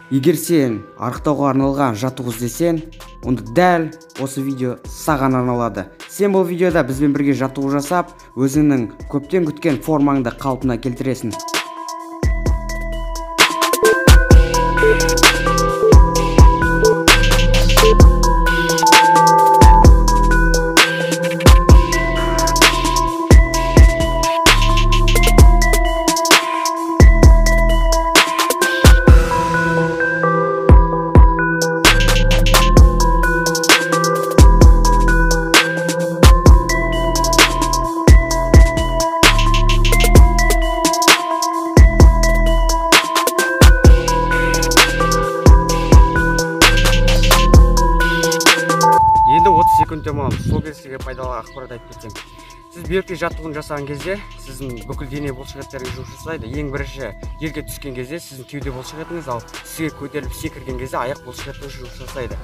Егер сен арықтауға арналған жаттығу іздесең, онда дәл осы видео саған арналады. Сен бұл видеода бізбен бірге жаттығу жасап, өзіңнің көптен күткен формаңды қалпына келтіресің. Сол кездегі пайдалы ақпарат айтып кетсем. Сіз берке жаттығуын жасаған кезде, сіздің бүкіл дене бұлшықеттеріңіз жұмыс жасайды. Ең бірінші жерге түскен кезде сіздің кеуде бұлшықетіңіз, ал сізге көтеріліп секірген кезде аяқ бұлшықетіңіз жұмыс жасайды.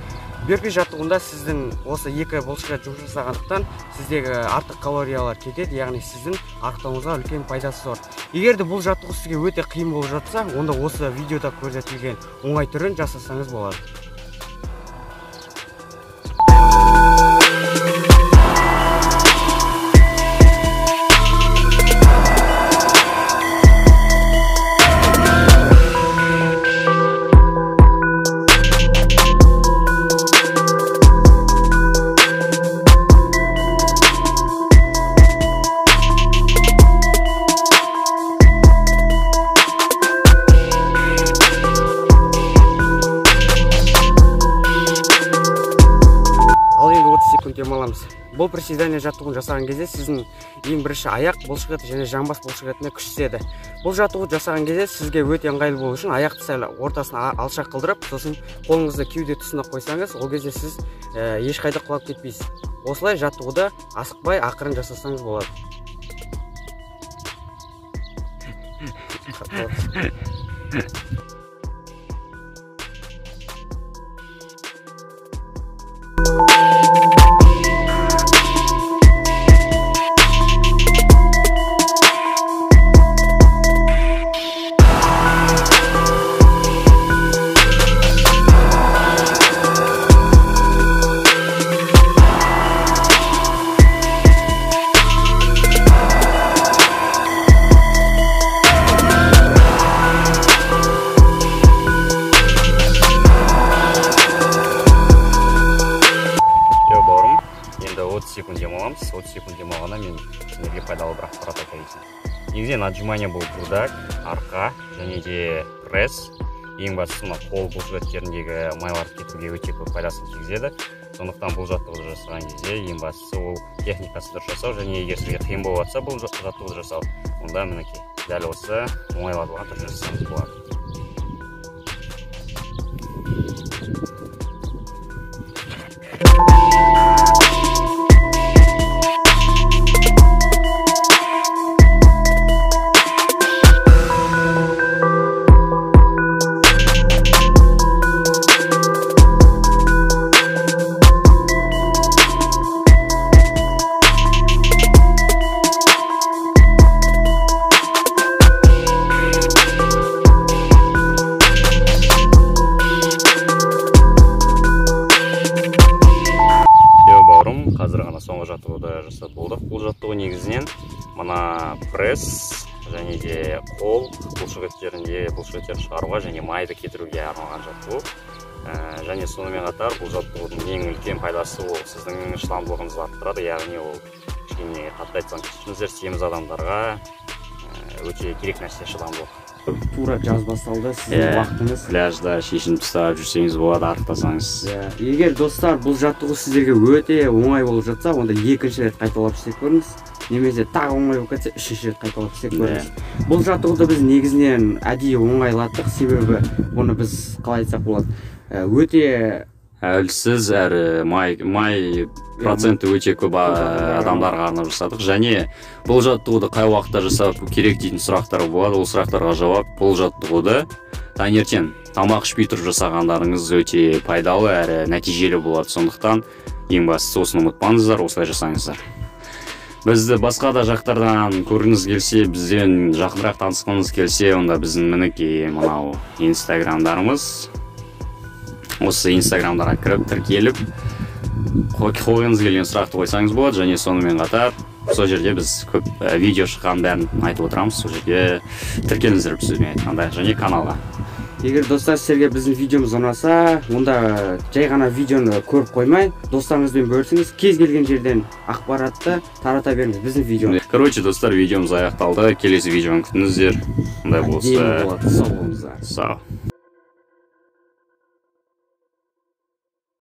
Берке жаттығуында сіздің осы екі бұлшықет жұмыс жасағандықтан сіздегі артық калориялар кетеді, яғни сіздің арықтауыңызға үлкен пайдасы зор. Егер де бұл жаттығу сізге өте қиын болып жатса, онда осы видеода көрсетілген оңай түрін жасасаңыз болады. Бұл приседание жаттығуын жасаған кезде сіздің ең бірінші аяқ бұлшықеті және жамбас бұлшықетіне күш түседі. Бұл жаттығу жасаған кезде сізге өте ыңғайлы болу үшін аяқты сәл ортасына алшақ қылдырып, сосын қолыңызды кеуде тұсына қойсаңыз, ол кезде сіз ешқайда құлап кетпейсіз. Осылай жаттығуды асықпай ақырын жасасаңыз болады. секунд демаламыз. 30 секунд демалғанда мен сіздерге пайдалы бір ақпарат айта кетейін. Негізінен отжимание бұл грудак, арқа және де пресс. Ең бастысы мына қол бұлшықеттеріндегі майларды кетіруге өте көп пайдасын тигізеді. Сондықтан бұл жаттығуды жасаған кезде ең бастысы ол техникасы дұрыс жасау, және егер сізге қиын болып жатса бұл жаттығуды жасау, онда мінекей дәл осы оңайлатылған түрде жасасаңыз болады. Соңғы жаттығуды жасап болдық. Бұл жаттығу негізінен мына пресс және де қол бұлшықеттерді шығаруға және майды кетіруге арналған жаттығу. Және сонымен қатар бұл жаттығудың ең үлкен пайдасы ол сіздің шыдамдылығыңызды арттырады, яғни ол кішкене қатты айтсам кешіріңіздер, семіз адамдарға өте керек нәрсе шыдамдылық. Тура жаз басталды, сіздің уақытыңыз пляжда шешініп тастап жүрсеңіз болады, арықтасаңыз. Егер достар бұл жаттығу сіздерге өте оңай болып жатса, онда екінші рет қайталап істеп көріңіз. Немесе тағы оңай болып кетсе, үшінші рет қайталап істеп көріңіз. Бұл жаттығуды біз негізінен әдейі оңайлаттық, себебі оны біз қалай айтсақ болады, өте әлсіз әрі май проценті өте көп адамдарға арнап жасадық. Және бұл жаттығуды қай уақытта жасап керек дейтін сұрақтар болады. Ол сұрақтарға жауап, бұл жаттығуды таңертең тамақ ішпей тұрып жасағандарыңыз өте пайдалы әрі нәтижелі болады. Сондықтан ең бастысы осыны ұмытпаңыздар, осылай жасаңыздар. Бізді басқа да жақтардан көргіңіз келсе, бізден жақынырақ танысқыңыз келсе, онда біздің мінекей мынау инстаграмдарымыз. Осы инстаграмдарға кіріп, тіркеліп, қойғыңыз келген сұрақты қойсаңыз болады, және сонымен қатар сол жерде біз көп видео шыққан бәрін айтып отырамыз. Сол жерге тіркеліңіздер бізбен айтқанда, және каналға. Егер достар сіздерге біздің видеомыз ұнаса, онда жай ғана видеоны көріп қоймай, достарыңызбен бөлісіңіз, кез келген жерден ақпаратты тарата беріңіз біздің видеоны. Короче, достар, видеомыз аяқталды. Келесі видеоны күтіңіздер. Ондай болса. Сау болыңыздар. Сау.